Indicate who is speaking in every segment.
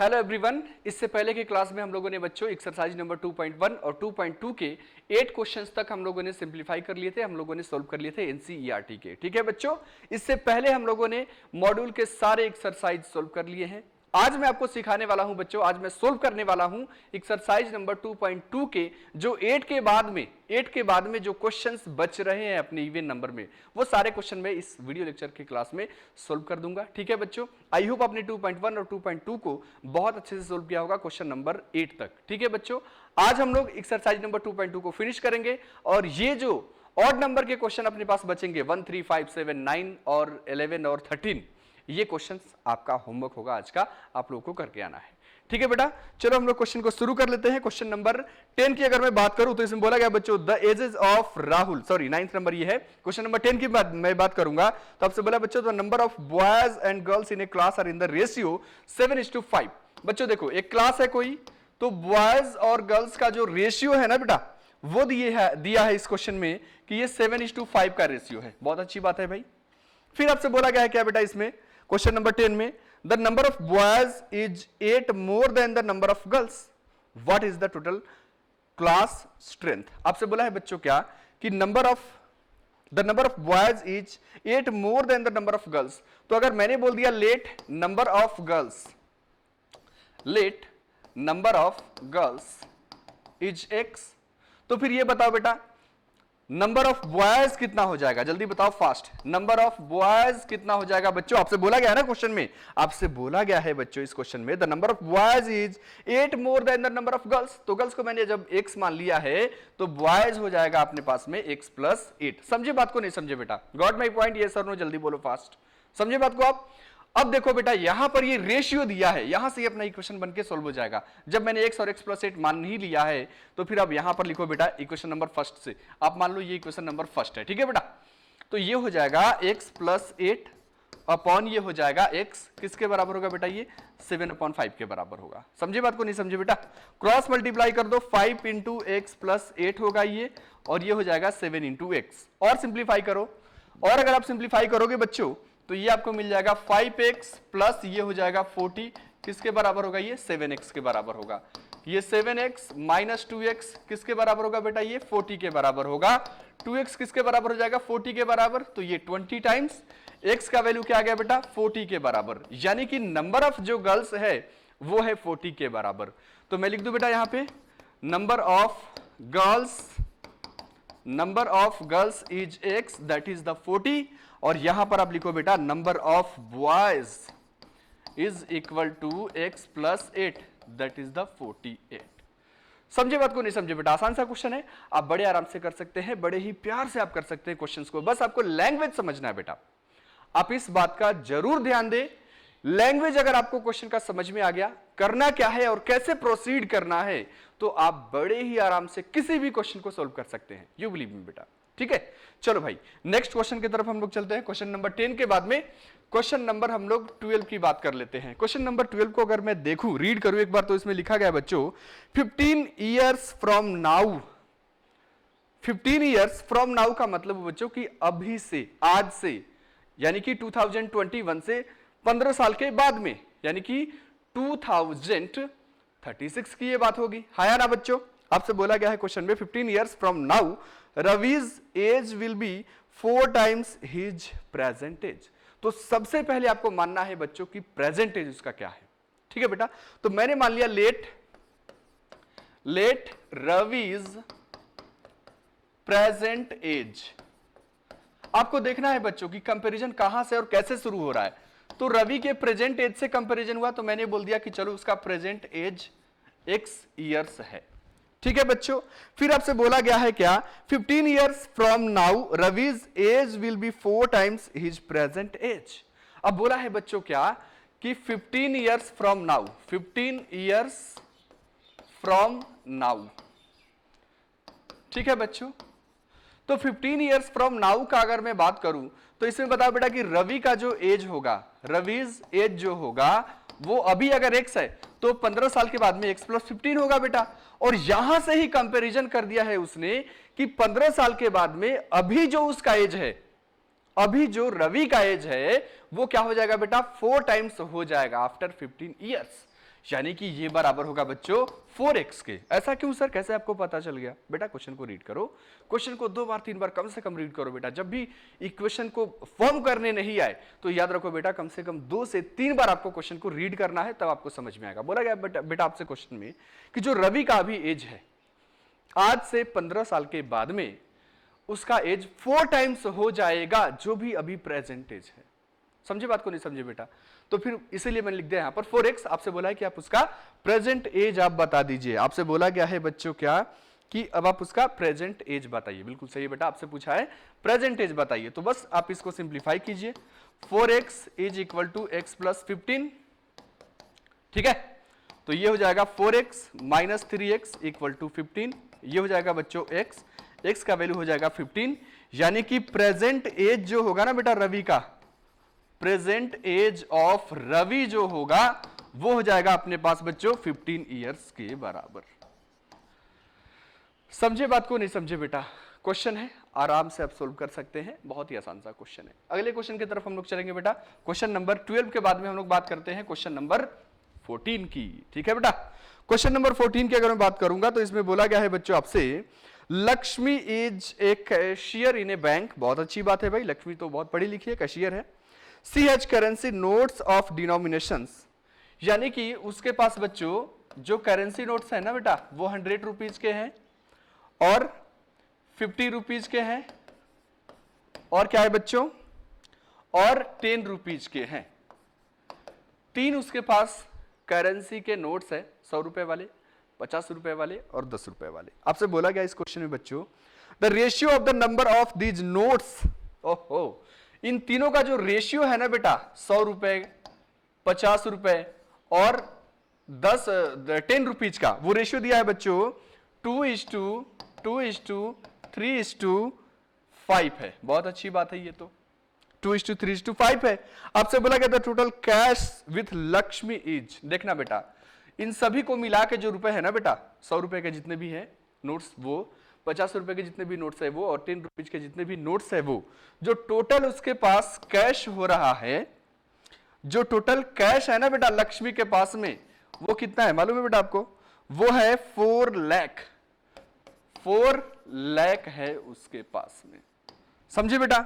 Speaker 1: Hello everyone. इससे पहले की क्लास में हम लोगों ने बच्चों एक्सरसाइज नंबर 2.1 और 2.2 के 8 क्वेश्चंस तक हम लोगों ने सिंपलीफाई कर लिए थे, हम लोगों ने सॉल्व कर लिए थे एनसीईआरटी के। ठीक है बच्चों, इससे पहले हम लोगों ने मॉड्यूल के सारे एक्सरसाइज सॉल्व कर लिए हैं। आज मैं आपको सिखाने वाला हूं बच्चों, आज मैं सोल्व करने वाला हूं एक्सरसाइज नंबर 2.2 के जो 8 के बाद में जो क्वेश्चंस बच रहे हैं अपने इवन नंबर में, वो सारे क्वेश्चन मैं इस वीडियो लेक्चर की क्लास में सोल्व कर दूंगा। ठीक है बच्चों, आई होप आपने 2.1 और 2.2 को बहुत अच्छे से सोल्व किया होगा क्वेश्चन नंबर 8 तक। ठीक है बच्चों, आज हम लोग एक्सरसाइज नंबर 2.2 को फिनिश करेंगे और ये जो ऑड नंबर के क्वेश्चन अपने पास बचेंगे 1, 3, 5, 7, 9 और 11 और 13, ये क्वेश्चंस आपका होमवर्क होगा आज का, आप लोगों को करके आना है। ठीक है बेटा, चलो हम लोग क्वेश्चन को शुरू कर लेते हैं। क्वेश्चन नंबर 10 की अगर मैं बात करूं तो इसमें बोला गया बच्चों the ages of Rahul, sorry 9th number ये है। क्वेश्चन नंबर 10 की मैं बात करूंगा तो आपसे बोला बच्चों the number of boys and girls in a class are in the ratio 7:5। बच्चों देखो एक क्लास है कोई, तो बॉयज और गर्ल्स का जो रेशियो है ना बेटा, वो दिया है इस क्वेश्चन में कि ये 7:5 का रेशियो है। बहुत अच्छी बात है भाई। फिर आपसे बोला गया है क्या बेटा इसमें क्वेश्चन नंबर 10 में the number of boys is 8 more than the number of girls, what is the total class strength. आपसे बोला है बच्चों क्या कि the number of boys is 8 more than the number of girls. तो अगर मैंने बोल दिया let number of girls is x, तो फिर ये बताओ बेटा नंबर ऑफ बॉयज कितना हो जाएगा, जल्दी बताओ फास्ट। नंबर ऑफ बॉयज कितना हो जाएगा बच्चों, आपसे बोला गया है ना क्वेश्चन में, आपसे बोला गया है बच्चों इस क्वेश्चन में the number of boys is 8 more than the number of girls. तो गर्ल्स को मैंने जब x मान लिया है तो बॉयज हो जाएगा अपने पास में x + 8। समझे बात को, नहीं समझे बेटा? Got my point? यस और नो, जल्दी बोलो फास्ट। समझे बात को आप? अब देखो बेटा यहां पर ये रेशियो दिया है, यहां से अपना इक्वेशन बनके सोल्व हो जाएगा। जब मैंने x और x + 8 मान ही लिया है तो फिर अब यहां पर लिखो बेटा इक्वेशन नंबर फर्स्ट से। आप मान लो ये इक्वेशन नंबर फर्स्ट है, ठीक है बेटा? तो ये हो जाएगा x + 8 अपॉन ये हो जाएगा x किसके बराबर होगा बेटा, ये 7/5 के बराबर होगा। समझे बात को, नहीं समझे बेटा? क्रॉस मल्टीप्लाई कर दो, 5 × x + 8 होगा ये, और ये हो जाएगा 7 × x। और सिंप्लीफाई करो, और अगर आप सिंप्लीफाई करोगे बच्चों तो ये आपको मिल जाएगा 5x प्लस ये हो जाएगा 40 किसके बराबर होगा, ये 7x के बराबर होगा। ये 7x माइनस 2x किसके बराबर होगा बेटा, ये 40 के बराबर होगा। 2x किसके बराबर हो जाएगा, 40 के बराबर, तो ये 20 टाइम्स x का वैल्यू क्या आ गया बेटा, 40 के बराबर। यानी कि नंबर ऑफ जो गर्ल्स है वो है 40 के बराबर। तो मैं लिख दूं बेटा यहां पे number of girls is x, that is the 40, और यहां पर आप लिखो बेटा number of boys is equal to x + 8, that is the 48। समझे बात को, नहीं समझे बेटा? आसान सा क्वेश्चन है, आप बड़े आराम से कर सकते हैं, बड़े ही प्यार से आप कर सकते हैं क्वेश्चंस को। बस आपको लैंग्वेज समझना है बेटा, आप इस बात का जरूर ध्यान दें। लैंग्वेज अगर आपको क्वेश्चन का समझ में आ गया, करना क्या है और कैसे प्रोसीड करना है, तो आप बड़े ही आराम से किसी भी क्वेश्चन को सोल्व कर सकते हैं। यू बिलीव मी बेटा, ठीक है? चलो भाई नेक्स्ट क्वेश्चन की तरफ हम लोग चलते हैं। क्वेश्चन नंबर 10 के बाद में क्वेश्चन नंबर हम लोग 12 की बात कर लेते हैं। क्वेश्चन नंबर 12 को अगर मैं देखूं, रीड करूं एक बार, तो इसमें लिखा गया बच्चों 15 years from now. 15 years from now का मतलब बच्चों कि अभी से, आज से, यानी कि 2021 से 15 साल के बाद में, यानी कि 2036 की ये बात होगी। हाया ना बच्चों? आपसे बोला गया है क्वेश्चन में 15 years from now Ravi's age will be 4 times his present age. तो सबसे पहले आपको मानना है बच्चों की प्रेजेंट एज उसका क्या है। ठीक है बेटा? तो मैंने मान लिया लेट रवीज प्रेजेंट एज। आपको देखना है बच्चों की कंपैरिजन कहां से और कैसे शुरू हो रहा है। तो रवि के प्रेजेंट एज से कंपैरिजन हुआ, तो मैंने बोल दिया कि चलो उसका प्रेजेंट एज x ईयर्स है। ठीक है बच्चों? फिर आपसे बोला गया है क्या, 15 years from now Ravi's age will be 4 times his present age. अब बोला है बच्चों क्या कि 15 years from now, 15 years from now. ठीक है बच्चों? तो 15 ईयर्स फ्रॉम नाउ का अगर मैं बात करूं तो इसमें बताओ बेटा कि रवि का जो एज होगा, रवीज एज जो होगा वो अभी अगर x है तो 15 साल के बाद में x + 15 होगा बेटा। और यहां से ही कंपैरिजन कर दिया है उसने कि 15 साल के बाद में अभी जो उसका एज है, अभी जो रवि का एज है वो क्या हो जाएगा बेटा, 4 टाइम्स हो जाएगा आफ्टर 15 ईयर्स। यानी कि ये बराबर होगा बच्चों 4x के। ऐसा क्यों सर, कैसे आपको पता चल गया? बेटा क्वेश्चन को रीड करो, क्वेश्चन को 2 बार 3 बार कम से कम रीड करो बेटा। जब भी इक्वेशन को फॉर्म करने नहीं आए तो याद रखो बेटा कम से कम 2 से 3 बार आपको क्वेश्चन को रीड करना है, तब आपको समझ में आएगा। बोला गया बेटा आपसे क्वेश्चन में कि जो रवि का अभी एज है, आज से 15 साल के बाद में उसका एज 4 टाइम्स हो जाएगा जो भी अभी प्रेजेंट एज है। समझे बात को, नहीं समझे बेटा? तो फिर इसीलिए मैंने लिख दिया यहां पर 4x। आपसे बोला है कि आप उसका प्रेजेंट एज आप बता दीजिए। आपसे बोला गया है बच्चों क्या कि अब आप उसका प्रेजेंट एज बताइए। बिल्कुल सही बेटा, आपसे पूछा है प्रेजेंट एज बताइए, तो बस आप इसको सिंप्लीफाई कीजिए। 4x is equal to x plus 15, ठीक है? तो ये हो जाएगा 4x minus 3x equal to 15। ये हो जाएगा बच्चों x का वैल्यू हो जाएगा 15, यानी कि प्रेजेंट एज जो होगा ना बेटा रवि का, प्रेजेंट एज ऑफ रवि जो होगा वो हो जाएगा अपने पास बच्चों 15 इयर्स के बराबर। समझे बात को, नहीं समझे बेटा? क्वेश्चन है, आराम से आप सोल्व कर सकते हैं, बहुत ही आसान सा क्वेश्चन है। अगले क्वेश्चन की तरफ हम लोग चलेंगे बेटा। क्वेश्चन नंबर 12 के बाद में हम लोग बात करते हैं क्वेश्चन नंबर 14 की, ठीक है बेटा? क्वेश्चन नंबर 14 की अगर मैं बात करूंगा तो इसमें बोला गया है बच्चों आपसे, Lakshmi is a cashier in A bank. बहुत अच्छी बात है भाई, लक्ष्मी तो बहुत पढ़ी लिखी है, कैशियर है। She has currency notes of denominations, यानी कि उसके पास बच्चों जो करेंसी नोट्स है ना बेटा वो 100 रुपीज के हैं और 50 रुपीज के हैं और क्या है बच्चों, और 10 रुपीज के हैं। 3 उसके पास करेंसी के नोट्स है, 100 रुपए वाले, 50 रुपए वाले और 10 रुपए वाले। आपसे बोला गया इस क्वेश्चन में बच्चों, the ratio of the number of these notes, ओहो, इन तीनों का जो रेशियो है ना बेटा 100 रुपए, 50 रुपए और 10 रुपीज का, वो रेशियो दिया है बच्चों 2:2:3:5 है। बहुत अच्छी बात है, ये तो 2:3:5 है। आपसे बोला गया था total cash with Lakshmi is, देखना बेटा इन सभी को मिला के जो रुपए है ना बेटा 100 रुपए के जितने भी हैं नोट्स वो, 50 रुपए के जितने भी नोट्स है वो और 10 रुपीज के जितने भी नोट्स है वो, जो टोटल उसके पास कैश हो रहा है, जो टोटल कैश है ना बेटा लक्ष्मी के पास में, वो कितना है मालूम है बेटा आपको? वो है 4 लाख। 4 लाख है उसके पास में। समझे बेटा?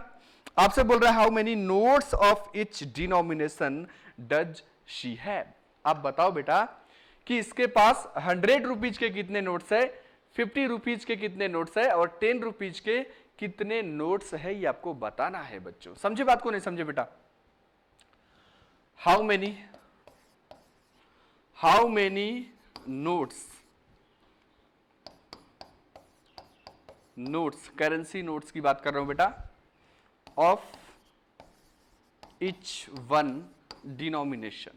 Speaker 1: आपसे बोल रहा है how many notes of each denomination does she have. आप बताओ बेटा कि इसके पास 100 रुपीज के कितने नोट्स है, 50 रुपीज के कितने नोट्स है और 10 रुपीज के कितने नोट्स है, ये आपको बताना है बच्चों। समझे बात को, नहीं समझे बेटा? How many notes, currency notes की बात कर रहा हूं बेटा, ऑफ इच वन डिनोमिनेशन।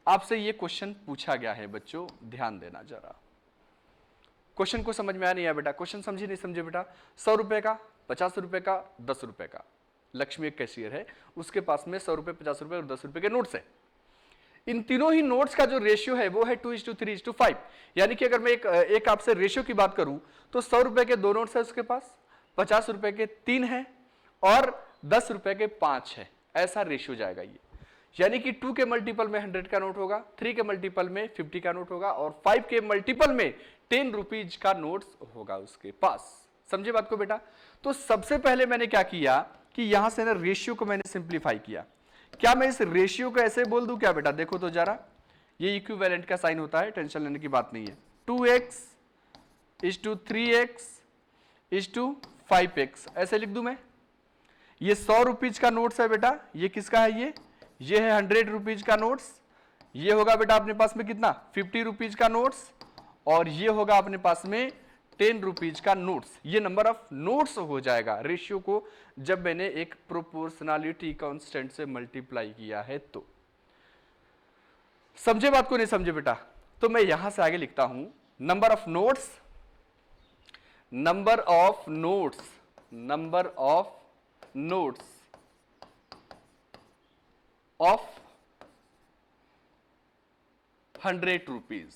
Speaker 1: आपसे ये क्वेश्चन पूछा गया है बच्चों, ध्यान देना जरा। क्वेश्चन को समझ में आया नहीं आया बेटा? क्वेश्चन समझे नहीं समझे बेटा? 100 रुपए का, 50 रुपए का, 10 रुपए का। लक्ष्मी एक कैशियर है, उसके पास में 100 रुपए, 50 रुपए और 10 रुपए के नोट्स है। इन तीनों ही नोट्स का जो रेशियो है वो है 2:3:5। यानी कि अगर मैं एक आपसे रेशियो की बात करूं तो 100 रुपए के 2 नोट्स है उसके पास, 50 रुपए के 3 है और 10 रुपए के 5 है। ऐसा रेशियो जाएगा ये। यानी कि 2 के मल्टीपल में 100 का नोट होगा, 3 के मल्टीपल में 50 का नोट होगा और 5 के मल्टीपल में 10 रुपीज का नोट्स होगा उसके पास। समझे बात को बेटा? तो सबसे पहले मैंने क्या किया कि यहां से ना रेशियो को मैंने सिंप्लीफाई किया। क्या मैं इस रेशियो को ऐसे बोल दूं क्या बेटा? देखो तो जरा, ये इक्विवेलेंट का साइन होता है, टेंशन लेने की बात नहीं है। 2x:3x:5x ऐसे लिख दूं मैं। ये 100 रुपीज का नोट्स है बेटा, ये किसका है? ये है 100 रुपीज का नोट्स। ये होगा बेटा अपने पास में कितना? 50 रुपीज का नोट्स और ये होगा अपने पास में 10 रुपीज का नोट्स। ये नंबर ऑफ नोट्स हो जाएगा रेशियो को जब मैंने एक प्रोपोर्शनलिटी कांस्टेंट से मल्टीप्लाई किया है तो। समझे बात को, नहीं समझे बेटा? तो मैं यहां से आगे लिखता हूं number of notes of 100 rupees,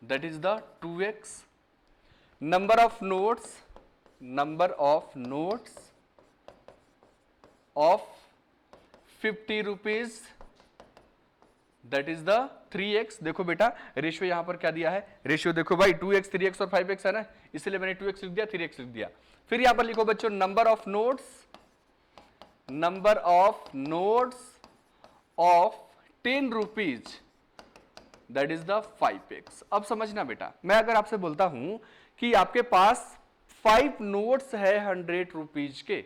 Speaker 1: that is the 2x. number of notes of 50 rupees that is the 3x। देखो बेटा रेशियो यहां पर क्या दिया है, रेशियो देखो भाई 2x 3x और 5x है ना, इसलिए मैंने 2x लिख दिया 3x लिख दिया। फिर यहां पर लिखो बच्चों number of notes of 10 rupees that is the 5x। अब समझना बेटा, मैं अगर आपसे बोलता हूं कि आपके पास 5 नोट्स है 100 रुपीज के,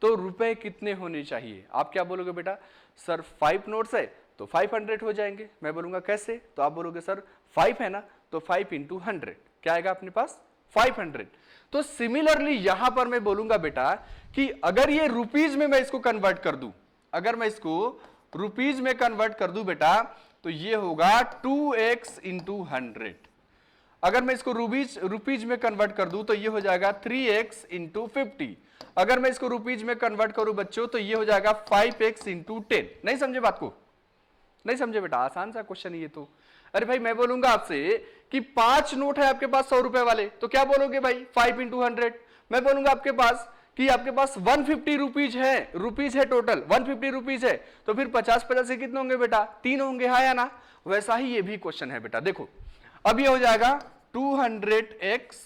Speaker 1: तो रुपए कितने होने चाहिए? आप क्या बोलोगे बेटा, सर 5 नोट्स है तो 500 हो जाएंगे। मैं बोलूंगा कैसे, तो आप बोलोगे सर 5 है ना, तो 5 इंटू 100 क्या आएगा अपने पास 500। तो सिमिलरली यहां पर मैं बोलूंगा बेटा कि अगर ये रुपीज में मैं इसको कन्वर्ट कर दूं, अगर मैं इसको रुपीज में कन्वर्ट कर दूं बेटा, तो ये होगा 2x इंटू 100। अगर मैं इसको रुपीज में कन्वर्ट कर दूं तो ये हो जाएगा 3x इंटू 50। अगर मैं इसको रुपीज में कन्वर्ट करूं बच्चों तो ये हो जाएगा 5x इंटू 10। नहीं समझे बात को, नहीं समझे बेटा, आसान सा क्वेश्चन है ये तो। अरे भाई मैं बोलूंगा आपसे कि 5 नोट है आपके पास 100 रुपए वाले, तो क्या बोलोगे भाई 5 इंटू 100। मैं बोलूंगा आपके पास कि आपके पास 150 रुपीज है टोटल 150 रुपीज है, तो फिर 50 से कितने होंगे बेटा 3 होंगे, हाँ या ना। वैसा ही ये भी क्वेश्चन है बेटा। देखो अब ये हो जाएगा 200x,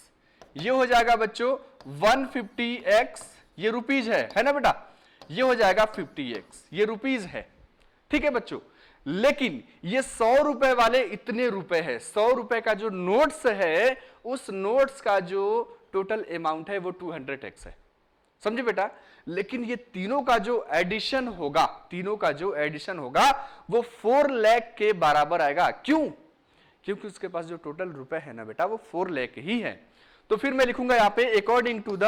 Speaker 1: ये हो जाएगा बच्चों 150x, ये रुपीज है ना बेटा, ये हो जाएगा 50x, ये रुपीज है, ठीक है बच्चों। लेकिन ये 100 रुपए वाले इतने रुपए है, 100 रुपए का जो नोट्स है उस नोट्स का जो टोटल अमाउंट है वो 200x है, समझे बेटा। लेकिन ये तीनों का जो एडिशन होगा, तीनों का जो एडिशन होगा वो 4 लाख के बराबर आएगा। क्यों? क्योंकि उसके पास जो टोटल रुपए है ना बेटा वो 4 लाख ही है। तो फिर मैं लिखूंगा यहां पे अकॉर्डिंग टू द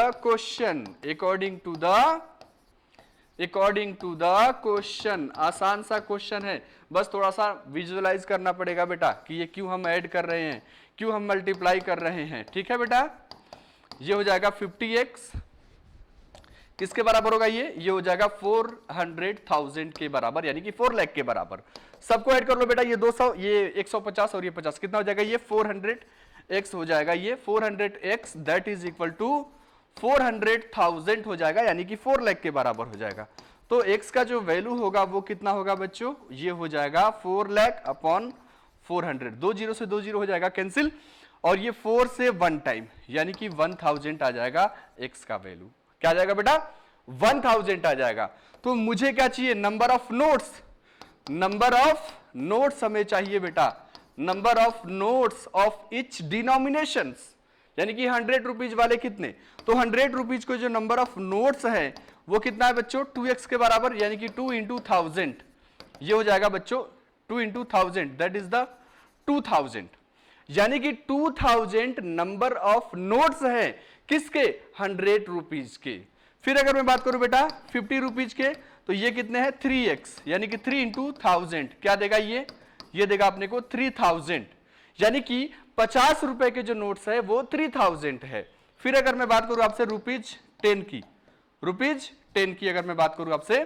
Speaker 1: क्वेश्चन, आसान सा क्वेश्चन है, बस थोड़ा सा विजुअलाइज करना पड़ेगा बेटा कि ये क्यों हम ऐड कर रहे हैं, क्यों हम मल्टीप्लाई कर रहे हैं, ठीक है बेटा। ये हो जाएगा 50x, किसके बराबर होगा ये हो जाएगा 400,000 के बराबर, यानी कि 4 लाख के बराबर। सबको ऐड कर लो बेटा, ये 200, ये 150 और ये 50, कितना हो जाएगा ये 400x हो जाएगा, ये 400x that is equal to 400,000 हो जाएगा, यानी कि 4 लाख के बराबर हो जाएगा। तो x का जो वैल्यू होगा वो कितना होगा बच्चों, ये हो जाएगा 4 लाख अपॉन 400, 2 जीरो से 2 जीरो हो जाएगा कैंसिल, और ये 4 से 1 टाइम यानी कि 1000 आ जाएगा x का वैल्यू। क्या आ जाएगा बेटा 1000 आ जाएगा। तो मुझे क्या चाहिए, नंबर ऑफ नोट्स हमें चाहिए बेटा, number of notes of each denominations, यानी कि 100 रुपीज वाले कितने, तो 100 रुपीज को जो नंबर ऑफ नोट्स है वो कितना है बच्चों 2x के बराबर, यानी कि 2 इंटू 1000, ये हो जाएगा बच्चों 2 इंटू 1000 दैट इज द 2000, यानी कि 2000 नंबर ऑफ नोट्स है किसके 100 रुपीज के। फिर अगर मैं बात करूं बेटा 50 रुपीज के, तो ये कितने हैं 3x, यानी कि 3 इंटू 1000 क्या देगा ये देगा अपने को 3000, यानी कि 50 रुपए के जो नोट्स है वो 3000 है। फिर अगर मैं बात करूं आपसे रुपीज 10 की अगर मैं बात करूं आपसे,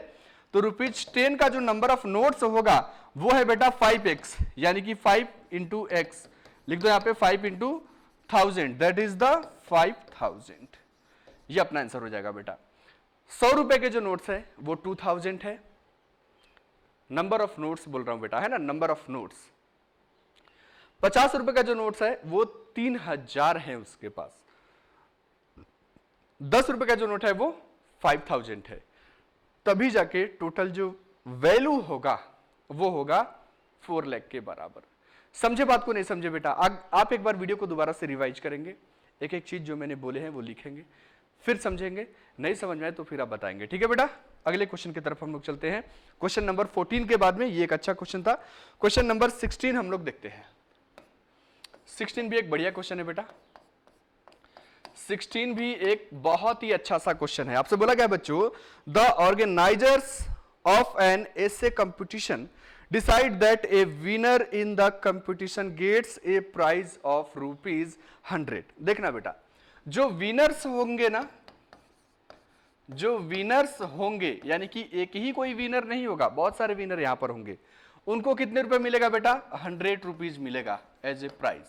Speaker 1: तो रुपीज 10 का जो नंबर ऑफ नोट्स होगा वो है बेटा 5x, यानी कि 5 इंटू x, लिख दो यहां पे 5 इंटू 1000 दैट इज द 5000, ये अपना आंसर हो जाएगा बेटा। 100 रुपए के जो नोट्स है वो 2000 है, नंबर ऑफ नोट्स बोल रहा हूं बेटा, है ना, नंबर ऑफ नोट्स। 50 रुपए का जो नोट्स है वो 3000 है उसके पास। 10 रुपए का जो नोट है वो 5000 है, तभी जाके टोटल जो वैल्यू होगा वो होगा 4 लाख के बराबर। समझे बात को, नहीं समझे बेटा? आप एक बार वीडियो को दोबारा से रिवाइज करेंगे, एक एक चीज जो मैंने बोले हैं वो लिखेंगे, फिर समझेंगे, नहीं समझ में आए तो फिर आप बताएंगे, ठीक है बेटा। अगले क्वेश्चन की तरफ हम लोग चलते हैं। क्वेश्चन नंबर 14 के बाद में ये एक अच्छा क्वेश्चन था। क्वेश्चन नंबर 16 हम लोग देखते हैं। 16 भी एक बढ़िया क्वेश्चन है बेटा, 16 भी एक बहुत ही अच्छा सा क्वेश्चन है। आपसे बोला गया बच्चों, the organisers of an essay competition decide that a winner in the competition gets a prize of ₹100। देखना बेटा, जो विनर्स होंगे ना, जो विनर्स होंगे, यानी कि एक ही कोई विनर नहीं होगा, बहुत सारे विनर यहां पर होंगे, उनको कितने रुपए मिलेगा बेटा 100 रुपीज मिलेगा एज ए प्राइज।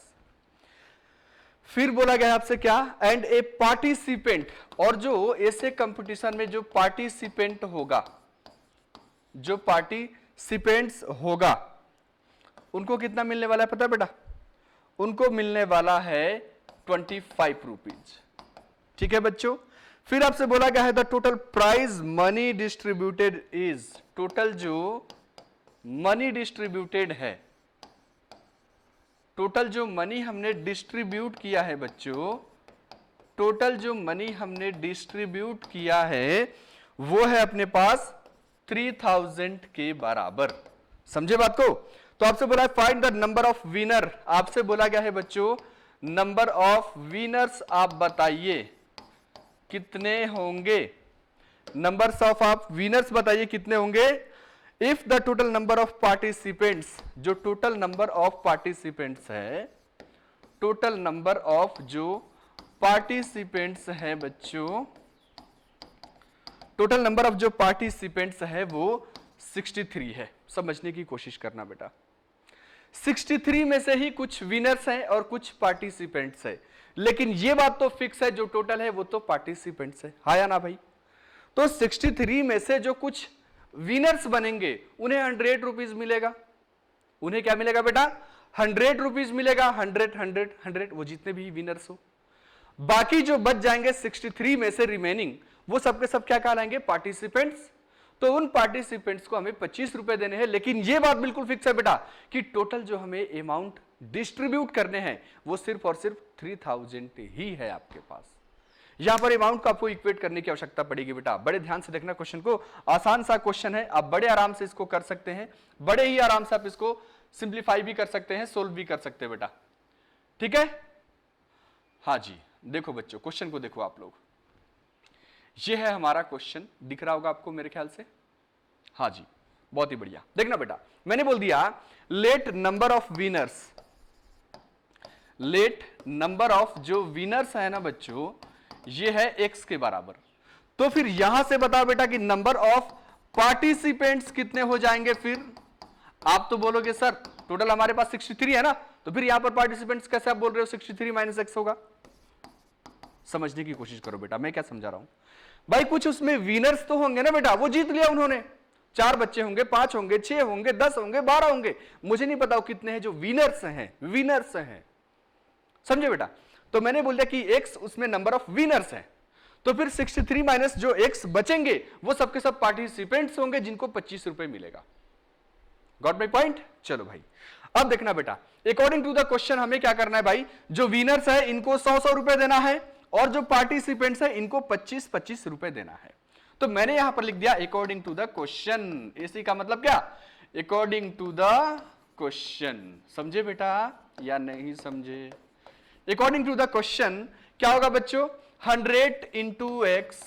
Speaker 1: फिर बोला गया आपसे क्या, एंड ए पार्टिसिपेंट, और जो ऐसे कंपटीशन में जो पार्टिसिपेंट होगा, जो पार्टिसिपेंट्स होगा उनको कितना मिलने वाला है पता है बेटा? उनको मिलने वाला है 25 रुपीज। ठीक है बच्चों, फिर आपसे बोला गया है the total prize money distributed is, total जो मनी डिस्ट्रीब्यूटेड है, टोटल जो मनी हमने डिस्ट्रीब्यूट किया है बच्चों, टोटल जो मनी हमने डिस्ट्रीब्यूट किया है वो है अपने पास 3000 के बराबर। समझे बात को? तो आपसे बोला है find the number of winner, आपसे बोला गया है बच्चों नंबर ऑफ विनर्स आप बताइए कितने होंगे, नंबर्स ऑफ आप विनर्स बताइए कितने होंगे। If the total number of participants, जो टोटल नंबर ऑफ पार्टिसिपेंट्स है, टोटल नंबर ऑफ जो पार्टिसिपेंट्स है बच्चों, टोटल नंबर ऑफ जो पार्टिसिपेंट्स है वो 63 है। समझने की कोशिश करना बेटा, 63 में से ही कुछ विनर्स हैं और कुछ पार्टिसिपेंट्स है, लेकिन ये बात तो फिक्स है जो टोटल है वो तो पार्टिसिपेंट्स है, हाँ या ना भाई? तो 63 में से जो कुछ विनर्स बनेंगे उन्हें 100 रुपीज मिलेगा। उन्हें क्या मिलेगा बेटा? 100 रुपीज मिलेगा। 100 100 100 वो जितने भी विनर्स हो। बाकी जो बच जाएंगे 63 में से रिमेनिंग, वो सबके सब क्या कहलाएंगे? पार्टिसिपेंट्स। तो उन पार्टिसिपेंट्स को हमें 25 रुपए देने हैं, लेकिन ये बात बिल्कुल फिक्स है बेटा कि टोटल जो हमें अमाउंट डिस्ट्रीब्यूट करने हैं वो सिर्फ और सिर्फ 3000 ही है आपके पास। यहां पर अमाउंट को आपको इक्वेट करने की आवश्यकता पड़ेगी बेटा। बड़े ध्यान से देखना क्वेश्चन को, आसान सा क्वेश्चन है, आप बड़े आराम से इसको कर सकते हैं, बड़े ही आराम से आप इसको सिंप्लीफाई भी कर सकते हैं, सोल्व भी कर सकते हैं बेटा। ठीक है? हाँ जी, देखो बच्चों क्वेश्चन को देखो आप लोग, ये है हमारा क्वेश्चन, दिख रहा होगा आपको मेरे ख्याल से। हाँ जी, बहुत ही बढ़िया। देखना बेटा, मैंने बोल दिया let number of winners, let number of जो विनर्स है ना बच्चों, ये है x के बराबर। तो फिर यहां से बताओ बेटा कि नंबर ऑफ पार्टिसिपेंट्स कितने हो जाएंगे। फिर आप तो बोलोगे सर टोटल हमारे पास 63 है ना, तो फिर यहां पर पार्टिसिपेंट्स कैसे आप बोल रहे हो 63 माइनस x होगा। समझने की कोशिश करो बेटा, मैं क्या समझा रहा हूं भाई। कुछ उसमें विनर्स तो होंगे ना बेटा, वो जीत लिया उन्होंने, 4 बच्चे होंगे, 5 होंगे, 6 होंगे, 10 होंगे, 12 होंगे, मुझे नहीं पता कितने हैं जो विनर्स हैं, विनर्स हैं। समझे बेटा? तो मैंने बोल दिया कि x उसमें नंबर ऑफ विनर्स है, तो फिर 63 माइनस जो x बचेंगे वो सबके सब पार्टिसिपेंट्स होंगे जिनको 25 रुपए मिलेगा। Got my point? चलो भाई, अब देखना बेटा, अकॉर्डिंग टू द क्वेश्चन हमें क्या करना है भाई, जो विनर्स है इनको 100 रुपए देना है और जो पार्टिसिपेंट्स है इनको 25 रुपए देना है। तो मैंने यहां पर लिख दिया अकॉर्डिंग टू द क्वेश्चन। इसी का मतलब क्या? According to the question. समझे बेटा या नहीं समझे? अकॉर्डिंग टू द क्वेश्चन क्या होगा बच्चों? 100 into x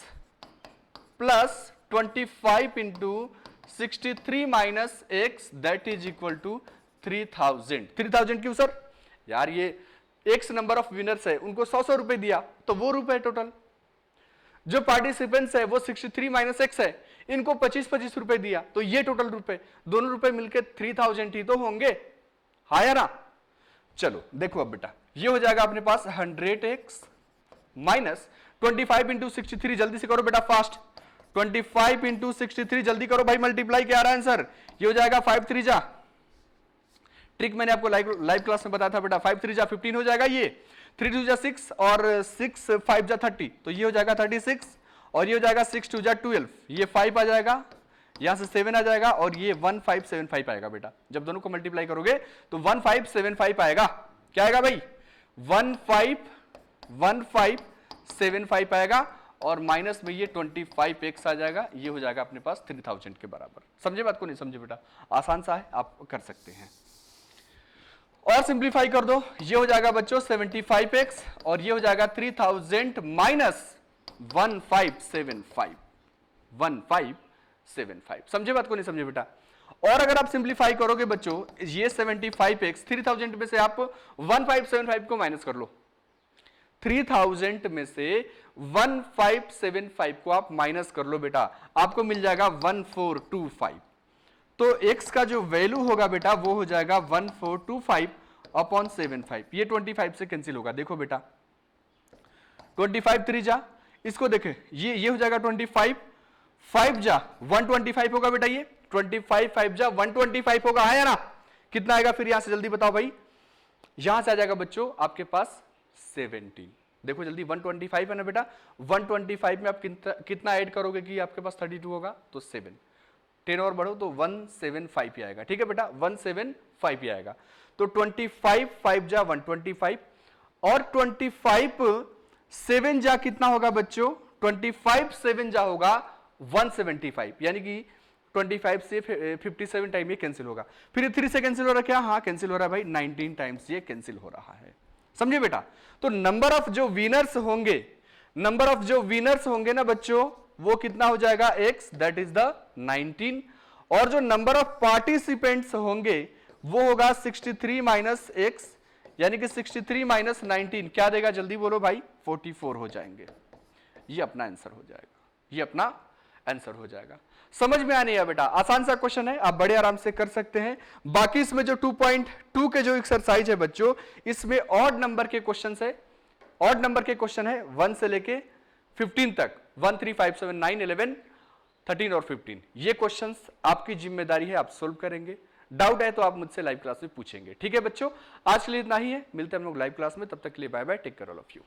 Speaker 1: plus 25 into 63 minus x that is equal to 3000। 3000 क्यों सर? यार ये एक्स नंबर ऑफ विनर्स है, उनको 100 रुपए दिया तो वो रुपए टोटल। जो पार्टिसिपेंट्स है वो 63 माइनस एक्स है, इनको 25 रुपए दिया तो ये टोटल रुपए, दोनों रुपए मिलके 3000 ही तो होंगे, हाँ या ना? चलो देखो अब बेटा, ये हो जाएगा अपने पास 100x माइनस 25 इंटू 63, जल्दी से करो बेटा फास्ट, 25 इंटू 63 जल्दी करो भाई, मल्टीप्लाई क्या आ रहा है आंसर? ये हो जाएगा 5 3 जा, ट्रिक मैंने आपको लाइव क्लास में बताया था बेटा, 5 3 जा 15 हो जाएगा, ये 3 2 जा 6 और 6 5 जा 30, तो ये हो जाएगा 36 और ये हो जाएगा 6 2 जा 12, ये 5 आ जाएगा, यहां से 7 आ जाएगा और ये 1575 आएगा बेटा। जब दोनों को मल्टीप्लाई करोगे तो 1575 आएगा। क्या आएगा भाई? 1575 आएगा और माइनस में ये 25x आ जाएगा, ये हो जाएगा अपने पास 3000 के बराबर। समझे बात को? नहीं समझे बेटा? आसान सा है, आप कर सकते हैं। और सिंप्लीफाई कर दो, ये हो जाएगा बच्चों 75x और ये हो जाएगा 3000 माइनस 1575। समझे बात को? नहीं समझे बेटा? और अगर आप सिंप्लीफाई करोगे बच्चों, ये 75x 3000 में से आप 1575 को माइनस कर लो, 3000 में से 1575 को आप माइनस कर लो बेटा, आपको मिल जाएगा 1425। तो x का जो वैल्यू होगा बेटा वो हो जाएगा 1425 अपॉन 75। ये 25 से कैंसिल होगा, देखो बेटा 25 3 जा, इसको देखे ये हो जाएगा 25, 5 जा 125 होगा बेटा, ये 25 5 जा 125 होगा, है ना? कितना आएगा फिर यहां से जल्दी बताओ भाई, यहां से आ जाएगा बच्चों आपके पास 17। देखो जल्दी 125 है ना बेटा, 125 में आप कितना ऐड करोगे कि आपके पास 32 होगा, तो 7, 10 और बढ़ो तो 175 ही आएगा। ठीक है बेटा, 175 ही आएगा। तो 25 5 जा 125 और 25 7 जा कितना होगा बच्चों, 25 7 जा होगा 175, यानी कि 25 से 57 टाइम ये कैंसिल होगा। फिर 3 से कैंसिल हो रहा है क्या, हाँ कैंसिल हो रहा है भाई, 19 टाइम्स ये कैंसिल हो रहा है। समझे बेटा, तो नंबर ऑफ जो विनर्स होंगे, नंबर ऑफ जो विनर्स होंगे ना बच्चों, वो कितना हो जाएगा x, दैट इज द 19, और जो नंबर ऑफ पार्टिसिपेंट्स होंगे वो होगा 63 माइनस x, यानी कि 63 माइनस 19 क्या देगा, जल्दी बोलो भाई, 44 हो जाएंगे। ये अपना आंसर हो जाएगा, ये अपना आंसर हो जाएगा। समझ में आने या बेटा, आसान सा क्वेश्चन है, आप बड़े आराम से कर सकते हैं। बाकी इसमें जो 2.2 के जो एक्सरसाइज है बच्चों, इसमें ऑड नंबर के क्वेश्चन है, ऑड नंबर के क्वेश्चन है 1 से लेके 15 तक, 1 3 5 7 9 11 13 और 15। ये क्वेश्चंस आपकी जिम्मेदारी है, आप सोल्व करेंगे। डाउट है तो आप मुझसे लाइव क्लास में पूछेंगे। ठीक है बच्चों, आज के लिए इतना ही है, मिलते हैं हम लोग लाइव क्लास में, तब तक के लिए bye bye, take care all of you.